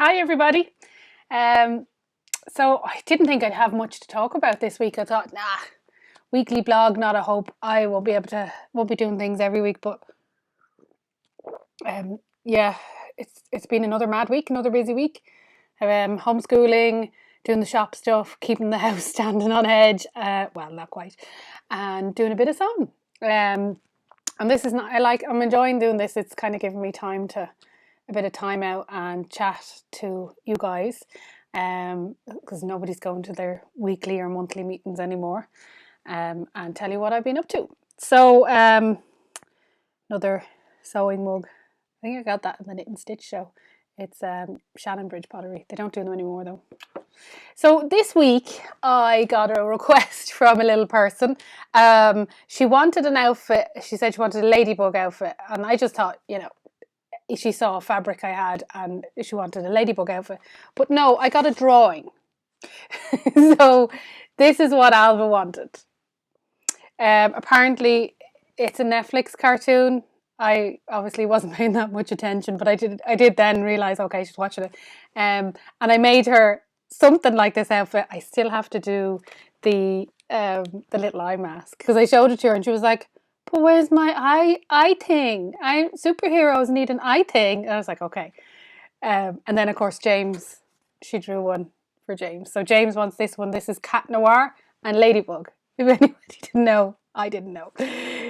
Hi everybody. So I didn't think I'd have much to talk about this week. I thought, nah, weekly blog, not a hope. I won't be doing things every week, but yeah, it's been another mad week, another busy week. Homeschooling, doing the shop stuff, keeping the house standing on edge. Well, not quite, and doing a bit of sewing. And this is not. I'm enjoying doing this. It's kind of giving me a bit of time out and chat to you guys, because nobody's going to their weekly or monthly meetings anymore, and tell you what I've been up to. So another sewing mug. I think I got that in the Knit and Stitch show. It's Shannonbridge pottery. They don't do them anymore though. So this week I got a request from a little person. She wanted an outfit. She said she wanted a ladybug outfit, and I just thought, she saw a fabric I had and she wanted a ladybug outfit. But no, I got a drawing. So this is what Alva wanted. Apparently it's a Netflix cartoon. I obviously wasn't paying that much attention, but I did then realise, okay, she's watching it. And I made her something like this outfit. I still have to do the little eye mask, because I showed it to her and she was like, but where's my eye thing? Superheroes need an eye thing. And I was like, okay. And then of course James, she drew one for James. So James wants this one. This is Cat Noir and Ladybug. If anybody didn't know, I didn't know.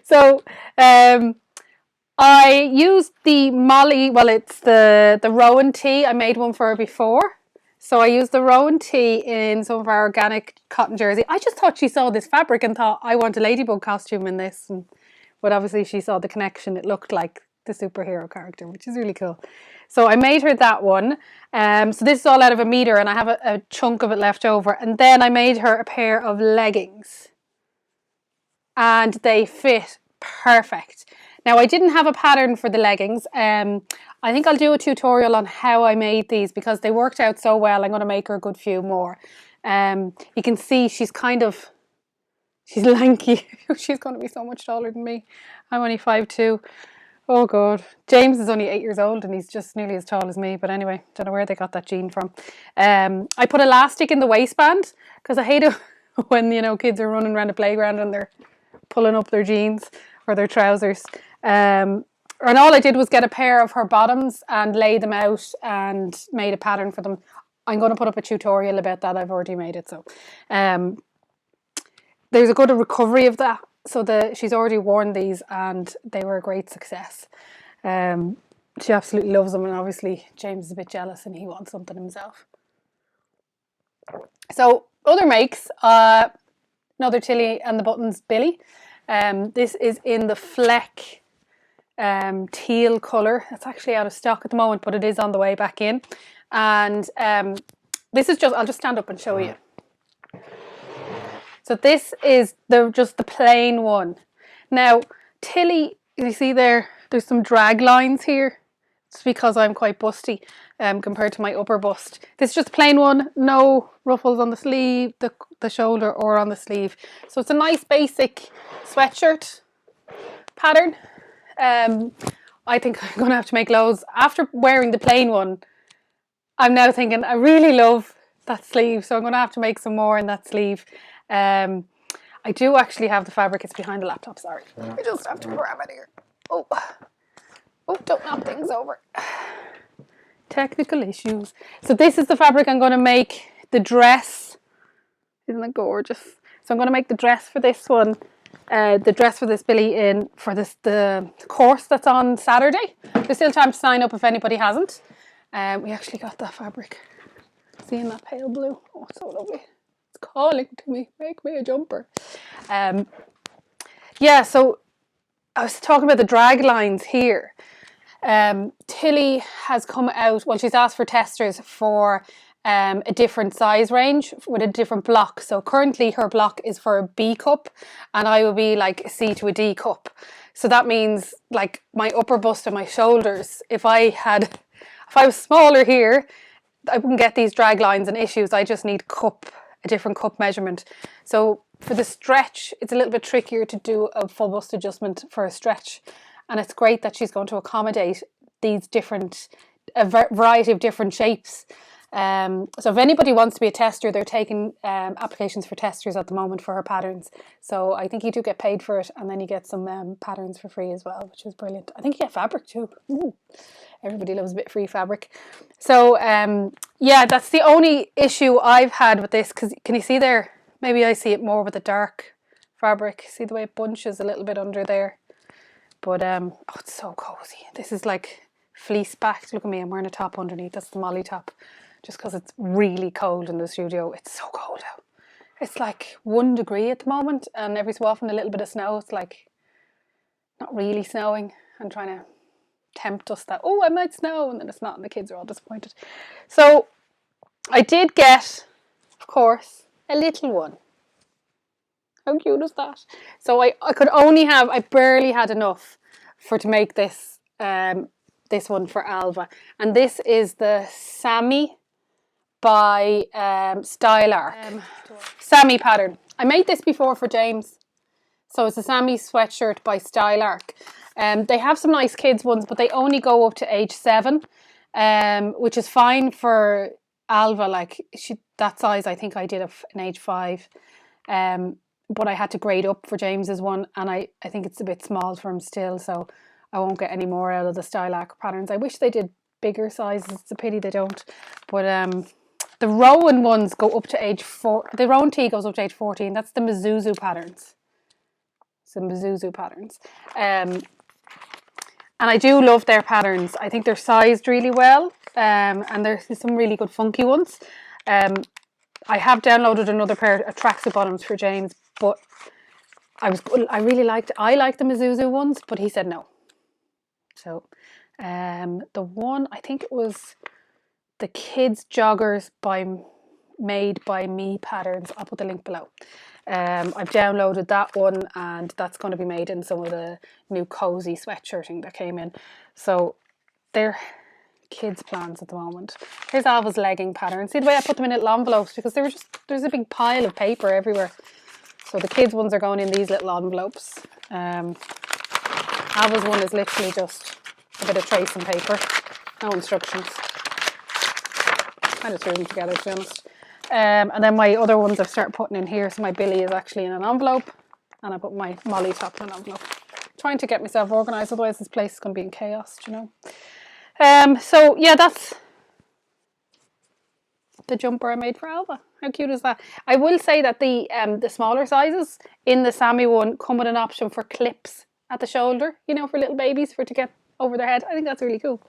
So I used the Molly, well, it's the Rowan tee. I made one for her before. So I used the Rowan tee in some of our organic cotton jersey. I just thought she saw this fabric and thought, I want a ladybug costume in this. But obviously she saw the connection. It looked like the superhero character, which is really cool. So I made her that one. So this is all out of a meter and I have a chunk of it left over. And then I made her a pair of leggings. And they fit perfect. Now, I didn't have a pattern for the leggings. I think I'll do a tutorial on how I made these because they worked out so well. I'm going to make her a good few more. You can see she's lanky. She's going to be so much taller than me. I'm only 5'2". Oh God. James is only 8 years old and he's just nearly as tall as me. But anyway, don't know where they got that gene from. I put elastic in the waistband because I hate it when, kids are running around the playground and they're pulling up their jeans or their trousers. And all I did was get a pair of her bottoms and lay them out and made a pattern for them. I'm going to put up a tutorial about that. I've already made it. So there's a good recovery of that. So she's already worn these and they were a great success. She absolutely loves them, and obviously James is a bit jealous and he wants something himself. So other makes, another Tilly and the Buttons Billie. This is in the Fleck teal colour. It's actually out of stock at the moment, but it is on the way back in. And this is I'll just stand up and show you. So this is just the plain one. Now, Tilly, you see there's some drag lines here. It's because I'm quite busty compared to my upper bust. This is just a plain one, no ruffles on the sleeve, the shoulder or on the sleeve. So it's a nice basic sweatshirt pattern. I think I'm going to have to make loads. After wearing the plain one, I'm now thinking I really love that sleeve. So I'm going to have to make some more in that sleeve. I do actually have the fabric. It's behind the laptop, sorry. I just have to grab it here. Oh, don't knock things over. Technical issues. So this is the fabric I'm going to make the dress. Isn't it gorgeous? So I'm going to make the dress for this one. The dress for this Billie the course that's on Saturday. There's still time to sign up if anybody hasn't. We actually got that fabric. Seeing that pale blue? Oh, it's so lovely. It's calling to me. Make me a jumper. Yeah, so I was talking about the drag lines here. Tilly has come out, well, she's asked for testers for a different size range with a different block. So currently her block is for a B cup and I will be like a C to a D cup. So that means like my upper bust and my shoulders, if I was smaller here, I wouldn't get these drag lines and issues. I just need a different cup measurement. So for the stretch, it's a little bit trickier to do a full bust adjustment for a stretch. And it's great that she's going to accommodate these different a variety of different shapes. So if anybody wants to be a tester, they're taking applications for testers at the moment for her patterns. So I think you do get paid for it, and then you get some patterns for free as well, which is brilliant. I think you get fabric too. Ooh, everybody loves a bit of free fabric. So yeah, that's the only issue I've had with this, because can you see there? Maybe I see it more with the dark fabric. See the way it bunches a little bit under there. But oh, it's so cozy. This is like fleece backed. Look at me, I'm wearing a top underneath. That's the Molly top. Just because it's really cold in the studio. It's so cold out. It's like 1 degree at the moment, and every so often a little bit of snow. It's like not really snowing. I'm trying to tempt us that, oh, I might snow, and then it's not, and the kids are all disappointed. So I did get, of course, a little one. How cute is that? So I could only have, I barely had enough to make this this one for Alva. And this is the Sammy by Style Arc. Sammy pattern. I made this before for James. So it's a Sammy sweatshirt by Style Arc. They have some nice kids ones, but they only go up to age 7, which is fine for Alva. Like that size, I think I did in age 5. But I had to grade up for James's one, and I think it's a bit small for him still, so I won't get any more out of the Style Arc patterns. I wish they did bigger sizes. It's a pity they don't. But the Rowan ones go up to age 4. The Rowan tee goes up to age 14. That's the Misusu patterns. Some Misusu patterns. And I do love their patterns. I think they're sized really well. And there's some really good funky ones. I have downloaded another pair of tracksuit bottoms for James, but I liked the Misusu ones, but he said no. So the one, I think it was the kids joggers made by me patterns. I'll put the link below. I've downloaded that one, and that's going to be made in some of the new cozy sweatshirting that came in. So they're kids plans at the moment. Here's Alva's legging pattern. See the way I put them in little envelopes, because there's a big pile of paper everywhere. So the kids ones are going in these little envelopes. Alva's one is literally just a bit of tracing paper, no instructions. Kind of threw them together, to be honest. And then my other ones I've started putting in here. So my Billie is actually in an envelope, and I put my Molly top in an envelope. Trying to get myself organised, otherwise this place is going to be in chaos, you know. So yeah, that's the jumper I made for Alva. How cute is that? I will say that the smaller sizes in the Sammy one come with an option for clips at the shoulder, you know, for little babies to get over their head. I think that's really cool.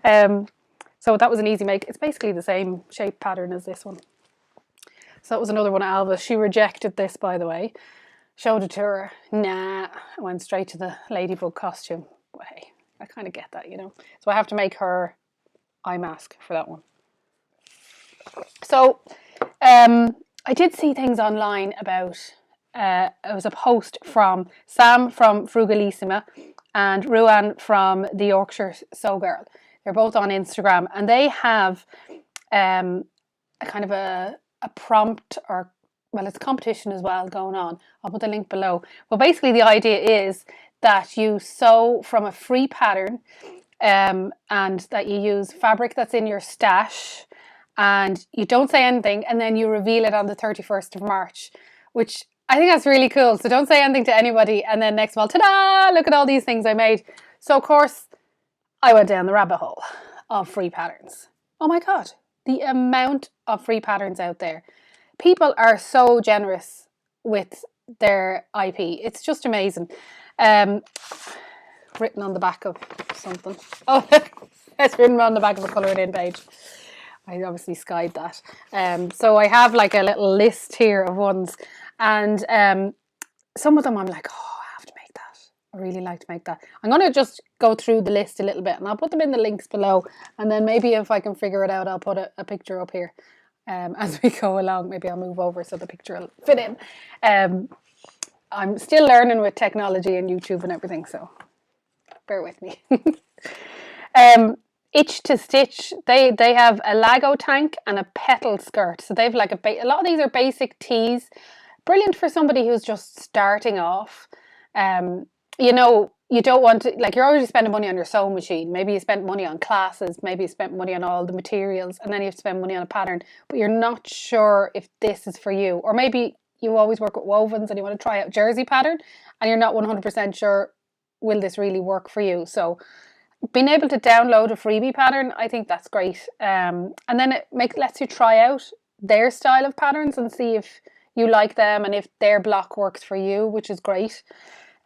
So that was an easy make. It's basically the same shape pattern as this one. So that was another one of Alva's. She rejected this, by the way. Showed it to her. Nah, I went straight to the ladybug costume. But hey, I kind of get that, you know. So I have to make her eye mask for that one. So I did see things online about, it was a post from Sam from Frugalissima and Rowan from the Yorkshire Sew Girl. They're both on Instagram, and they have a kind of a prompt, or well, it's a competition as well going on. I'll put the link below. Well, basically the idea is that you sew from a free pattern, and that you use fabric that's in your stash, and you don't say anything, and then you reveal it on the 31st of March, which I think that's really cool. So don't say anything to anybody, and then next month, ta-da, look at all these things I made. So of course, I went down the rabbit hole of free patterns. Oh my God, the amount of free patterns out there. People are so generous with their IP. It's just amazing. Written on the back of something. Oh, it's written on the back of a coloured in page. I obviously skied that. So I have like a little list here of ones, and some of them I'm like, oh, I have to make that. I really like to make that. I'm going to just go through the list a little bit, and I'll put them in the links below, and then maybe if I can figure it out, I'll put a picture up here as we go along. Maybe I'll move over so the picture will fit in. I'm still learning with technology and YouTube and everything, so bear with me. Itch to Stitch, they have a Lago tank and a Petal skirt. So they've like a lot of these are basic tees. Brilliant for somebody who's just starting off. You know, you don't want to, like, you're already spending money on your sewing machine. Maybe you spent money on classes, maybe you spent money on all the materials, and then you have to spend money on a pattern, but you're not sure if this is for you. Or maybe you always work with wovens and you want to try out jersey pattern and you're not 100% sure, will this really work for you? So being able to download a freebie pattern, I think that's great. And then it lets you try out their style of patterns and see if you like them and if their block works for you, which is great.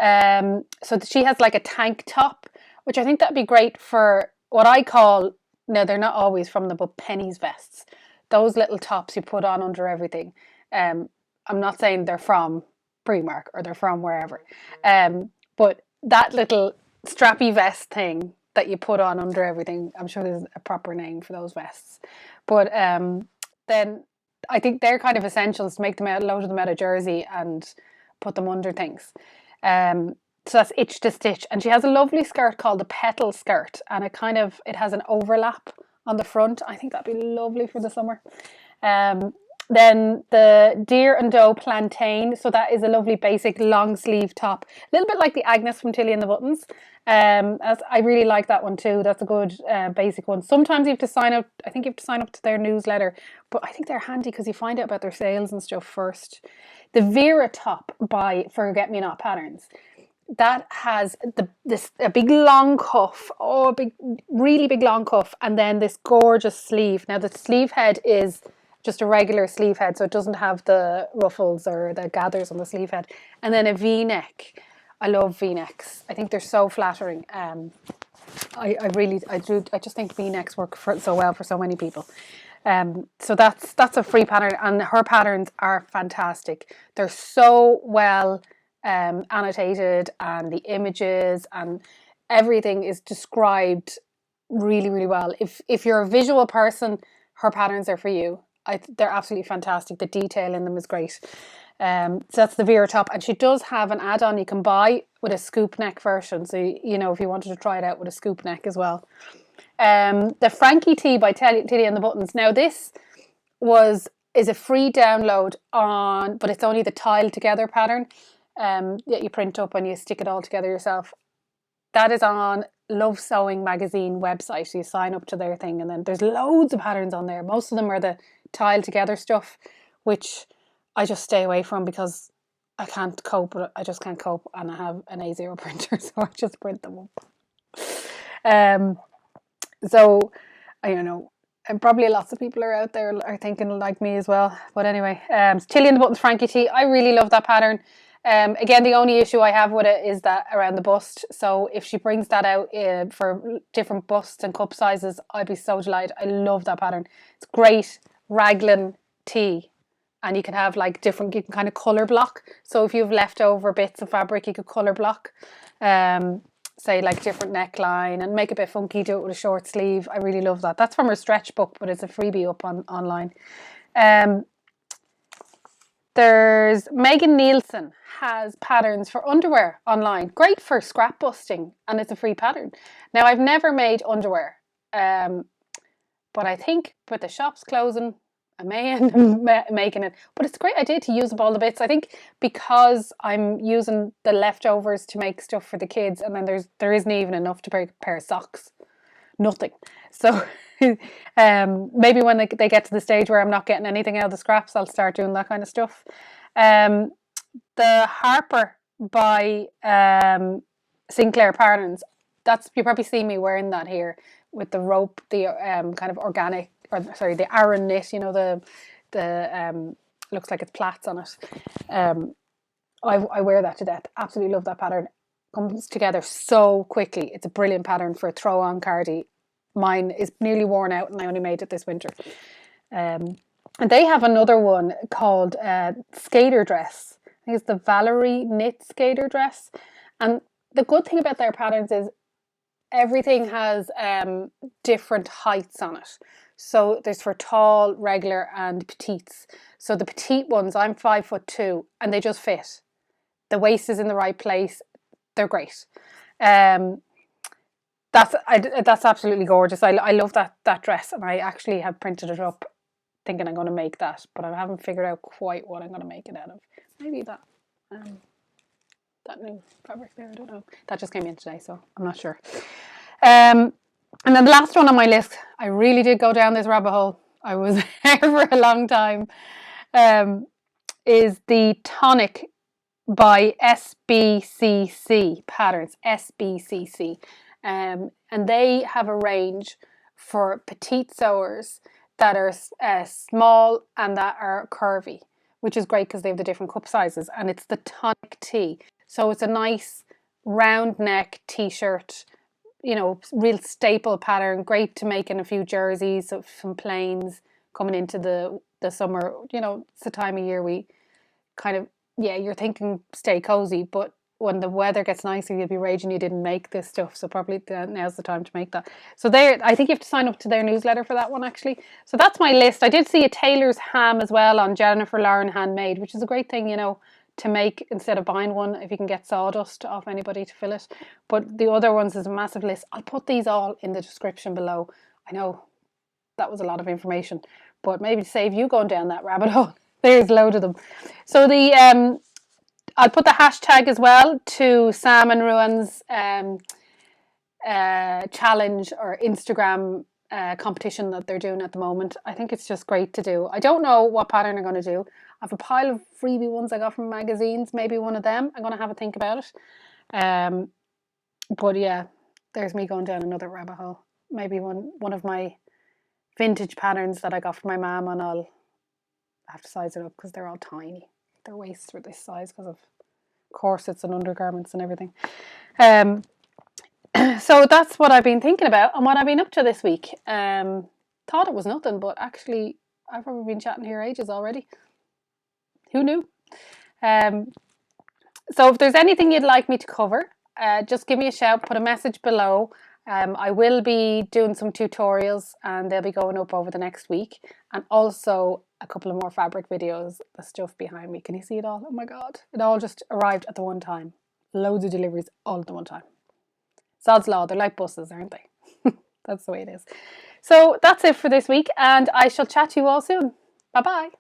So she has like a tank top, which I think that'd be great for what I call, no, they're not always from them, but pennies vests. Those little tops you put on under everything. I'm not saying they're from Primark or they're from wherever. But that little strappy vest thing that you put on under everything, I'm sure there's a proper name for those vests. But then I think they're kind of essentials to make them out, load them out of jersey and put them under things. So that's itch to stitch, and she has a lovely skirt called the Petal skirt, and it has an overlap on the front. I think that'd be lovely for the summer. Then the Deer and Doe Plantain, so that is a lovely basic long sleeve top, a little bit like the Agnes from Tilly and the Buttons. I really like that one too. That's a good basic one. Sometimes you have to sign up. I think you have to sign up to their newsletter, but I think they're handy because you find out about their sales and stuff first. The Vera top by Forget Me Not Patterns, that has a big long cuff, really big long cuff, and then this gorgeous sleeve. Now the sleeve head is just a regular sleeve head, so it doesn't have the ruffles or the gathers on the sleeve head, and then a V-neck. I love V-necks. I think they're so flattering. I just think V-necks work so well for so many people. So that's a free pattern, and her patterns are fantastic. They're so well annotated, and the images and everything is described really, really well. If you're a visual person, her patterns are for you. They're absolutely fantastic. The detail in them is great. So that's the Vera top, and she does have an add-on you can buy with a scoop neck version. So if you wanted to try it out with a scoop neck as well. The Frankie tee by Tilly and the Buttons. Now this is a free download but it's only the tile together pattern that you print up and you stick it all together yourself. That is on Love Sewing magazine website. So you sign up to their thing, and then there's loads of patterns on there. Most of them are the tile together stuff, which I just stay away from because I can't cope. I just can't cope, and I have an A0 printer, so I just print them up. So I don't know, and probably lots of people are out there are thinking like me as well. But anyway, Tilly and the Buttons Frankie tee. I really love that pattern. Again, the only issue I have with it is that around the bust. So if she brings that out for different busts and cup sizes, I'd be so delighted. I love that pattern. It's great raglan tee, and you can have like you can kind of color block. So if you have leftover bits of fabric, you could color block. Say like different neckline and make it a bit funky, do it with a short sleeve. I really love that. That's from her stretch book, but it's a freebie up online. There's Megan Nielsen has patterns for underwear online. Great for scrap busting, and it's a free pattern. Now I've never made underwear, but I think with the shops closing, I may end up making it. But it's a great idea to use up all the bits. I think because I'm using the leftovers to make stuff for the kids, and then there isn't even enough to break a pair of socks. Nothing. So maybe when they get to the stage where I'm not getting anything out of the scraps, I'll start doing that kind of stuff. The Harper by Sinclair patterns. You probably see me wearing that here with the rope, the kind of organic, the Aran knit. The looks like it's plaits on it. I wear that to death. Absolutely love that pattern. Comes together so quickly. It's a brilliant pattern for a throw-on cardie. Mine is nearly worn out, and I only made it this winter. And they have another one called Skater Dress. I think it's the Valerie Knit Skater Dress. And the good thing about their patterns is everything has different heights on it. So there's for tall, regular, and petites. So the petite ones, I'm 5'2", and they just fit. The waist is in the right place. They're great. That's absolutely gorgeous. I love that dress, and I actually have printed it up thinking I'm going to make that, but I haven't figured out quite what I'm going to make it out of. Maybe that that new fabric there. I don't know. That just came in today, so I'm not sure. And then the last one on my list, I really did go down this rabbit hole. I was there for a long time. Is the Tonic by SBCC patterns. SBCC. And they have a range for petite sewers that are small and that are curvy, which is great because they have the different cup sizes. And it's the Tonic tee. So it's a nice round neck t-shirt, you know, real staple pattern. Great to make in a few jerseys, some plains coming into the summer. You know, it's the time of year we kind of, yeah, you're thinking stay cozy, but when the weather gets nicer, you'll be raging you didn't make this stuff. So probably now's the time to make that. So there, I think you have to sign up to their newsletter for that one actually. So that's my list. I did see a tailor's ham as well on Jennifer Lauren Handmade, which is a great thing, you know, to make instead of buying one if you can get sawdust off anybody to fill it. But the other ones is a massive list. I'll put these all in the description below. I know that was a lot of information, but maybe to save you going down that rabbit hole, there's a load of them. So the I'll put the hashtag as well to Sam and Rowan's challenge or Instagram competition that they're doing at the moment. I think it's just great to do. I don't know what pattern I'm going to do. I have a pile of freebie ones I got from magazines. Maybe one of them. I'm going to have a think about it. But yeah, there's me going down another rabbit hole. Maybe one of my vintage patterns that I got from my mum, and I'll have to size it up because they're all tiny. Their waists were this size because of corsets and undergarments and everything. So that's what I've been thinking about and what I've been up to this week. Thought it was nothing, but actually I've probably been chatting here ages already. Who knew? So if there's anything you'd like me to cover, just give me a shout, put a message below. I will be doing some tutorials and they'll be going up over the next week, and also a couple of more fabric videos. The stuff behind me, can you see it all? Oh my god, it all just arrived at the one time. Loads of deliveries all at the one time. Sod's law, they're like buses, aren't they? That's the way it is. So that's it for this week, and I shall chat to you all soon. Bye bye.